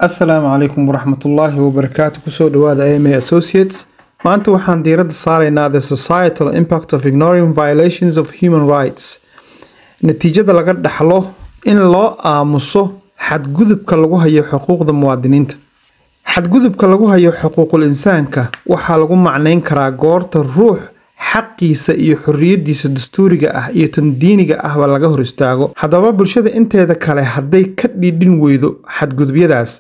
السلام عليكم ورحمة الله وبركاته. كسو دواد AMA Associates. maanta waxaan diiradda saaraynaa the societal impact of ignoring violations of human rights. natiijada laga dhaxlo in loo aamuso xadgudubka lagu hayo xuquuqda muwaadiniinta. xadgudubka lagu hayo xuquuqul insaanka waxaa lagu macnayn karaa goorta ruux xaqiisa iyo xorriyadiisa dastuuriga ah iyo tan diiniga ah laga hor istaago. haddaba bulshada inteeda kale hadday ka dhidhin weydo xadgudubyadaas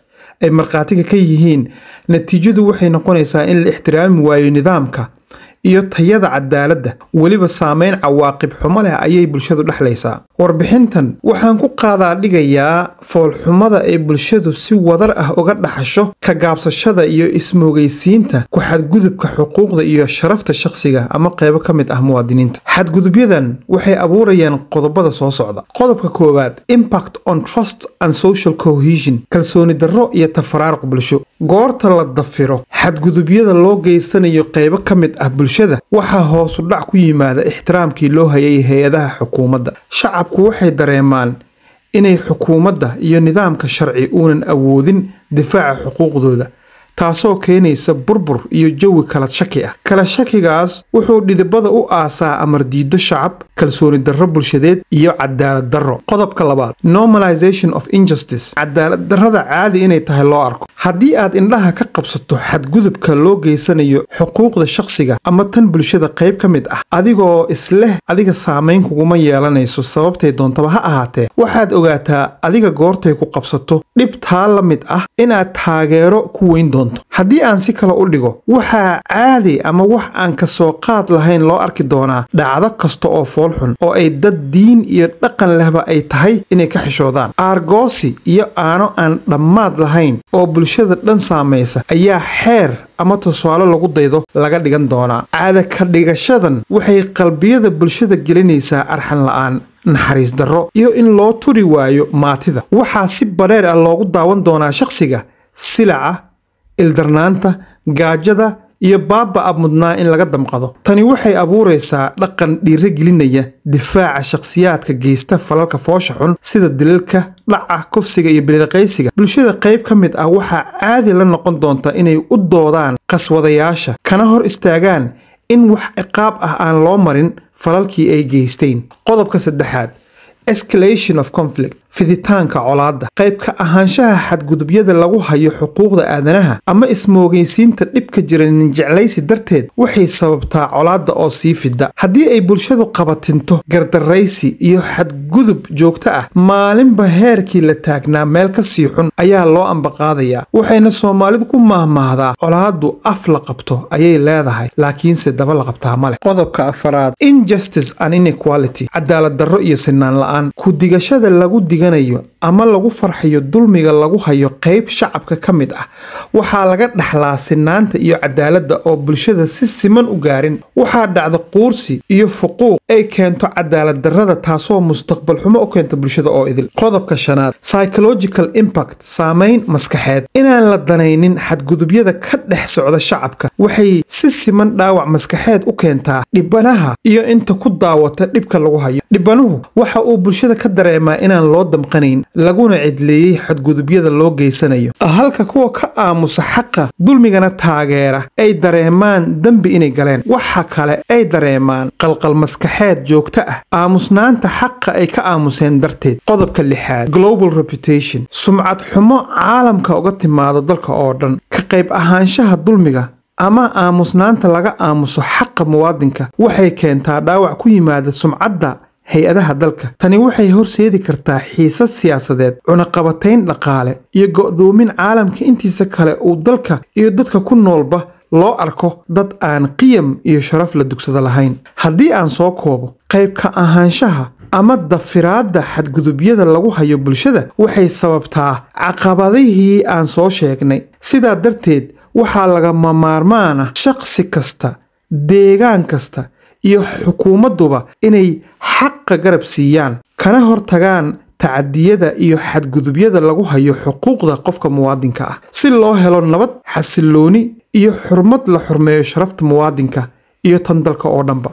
ay marqaatiga ka yihiin, natiijadu waxay noqonaysaa in la ixtiraami waayo nidaamka iyo tayada cadaaladda, weliba saameyn cawaaqib xumo leh ayay bulshadu dhaxlaysaa. warbixintan waxaan ku qaadaa dhigayaa foolxumada ay bulshadu si wadar ah uga dhaxasho ka gaabsashada iyo ismoogaysiinta ku xadgudubka xuquuqda iyo sharafta shakhsiga ama qaybo ka mid ah muwaadiniinta. xadgudubyadan waxay abuurayaan qodobada soo socda. qodobka koowaad, impact on trust and social cohesion, kalsooni darro iyo tafaraaruq bulsho. goorta la dafiro xadgudubyada loo geysanayo qaybo ka mid ah bulshada, waxaa hoos u dhac ku yimaada ixtiraamkii loo hayay hay-adaha xukuumadda. shacabku waxay dareemaan inay xukuumadda iyo nidaamka sharci uunan awoodin difaaca xuquuqdooda, taasoo keenaysa burbur iyo jawi kala shaki ah. kala shakigaas wuxuu dhidibada u aasaa amar diido shacab, kalsooni darro bulshadeed iyo cadaalad darro. qodobka labaad, normalization of injustice, cadaalad darrada caadi inay tahay loo arko. haddii aad indhaha ka qabsato xadgudubka loo geysanayo xuquuqda shakhsiga ama tan bulshada qayb ka mid ah, adigoo isleh adiga saameyn kuguma yeelanayso sababtay doontaba ha ahaatee, waxaad ogaataa adiga goortay ku qabsato dhibtaa la mid ah inaad taageero ku weyn doonto. haddii aan si kale u dhigo, waxaa caadi ama wax aan ka soo qaad lahayn loo arki doonaa dhacdo kasta oo foolxun oo ay dad diin iyo dhaqan lehba ay tahay inay ka xishoodaan. aargoosi iyo aano aan dhammaad lahayn oo bulshada dhan saamaysa ayaa xeer ama tusaale lagu daydo laga dhigan doonaa. caada ka dhigashadan waxay qalbiyada bulshada gelinaysaa arxan la'aan, naxariis darro iyo in loo turi waayo maatida. waxaa si bareer ah loogu daawan doonaa shakhsiga silaca, ildarnaanta, gaajada iyo baaba mudnaa in laga damqado. tani waxay abuuraysaa dhaqan dhiirigelinaya difaaca shakhsiyaadka geysta falalka foosha xun sida dilalka, dhaca, kufsiga iyo biliqaysiga. bulshada qayb ka mid ah waxaa caadi la noqon doonta inay u doodaan qaswadayaasha, kana hor istaagaan in wax ciqaab ah aan loo marin falalkii ay geysteen. qodobka saddexaad, escalation of conflict, fiditaanka colaadda. qayb ka ahaanshaha xadgudubyada lagu hayo xuquuqda aadanaha ama ismoogaysiinta dhibka jira ninjeclaysi darteed waxay sababtaa colaadda oo sii fida. haddii ay bulshadu qabatinto gardaraysi iyo xadgudub joogto ah, maalinba heerkii la taagnaa meel ka sii xun ayaa loo ambaqaadayaa. waxayna soomaalidu ku mahmaahdaa colaaddu af la qabto ayay leedahay, laakiinse daba la qabtaa male. qodobka afaraad, injustice and inequality, cadaalad darro iyo sinaan la'aan. ku digashada lagu diganayo ama lagu farxiyo dulmiga lagu hayo qayb shacabka ka mid ah waxaa laga dhaxlaa sinaanta iyo cadaaladda oo bulshada si siman u gaarin. waxaa dhacda quursi iyo fuquuq ay keento cadaalad darrada, taasoo mustaqbal xumo u keenta bulshada oo idil. qodobka shanaad, psychological impact, saameyn maskaxeed. inaan la danaynin xadgudubyada ka dhex socda shacabka waxay si siman dhaawac maskaxeed u keentaa dhibanaha iyo inta ku daawata dhibka lagu hayo. dhibanuhu waxa uu bulshada ka dareemaa inaan loo damqanayn, laguna cidleeyey xadgudubyada loo geysanayo, halka kuwa ka aamusa xaqa dulmigana taageera ay dareemaan dembi inay galeen. waxa kale ay dareemaan qalqal maskaxeed joogto ah aamusnaanta xaqa ay ka aamuseen darteed. qodobka lixaad, global reputation, sumcad xumo caalamka uga timaado dalka oo dhan. ka qayb ahaanshaha dulmiga ama aamusnaanta laga aamuso xaqa muwaadinka waxay keentaa dhaawac ku yimaada sumcadda hay-adaha dalka. tani waxay horseedi kartaa xiisad siyaasadeed, cunaqabatayn dhaqaale iyo go'doomin caalamka intiisa kale uu dalka iyo dadka ku noolba loo arko dad aan qiyam iyo sharaf la dugsada lahayn. haddii aan soo koobo, qayb ka ahaanshaha ama dafiraadda xadgudubyada lagu hayo bulshada waxay sababtaa caqabadihii aan soo sheegnay. sidaa darteed waxaa lagama maarmaana shakhsi kasta, deegaan kasta iyo xukuumadduba inay xaqa garab siiyaan, kana hortagaan tacadiyada iyo xadgudubyada lagu hayo xuquuqda qofka muwaadinka ah, si loo helo nabad, xasilooni iyo xurmad la xurmeeyo sharafta muwaadinka iyo tan dalka oo dhanba.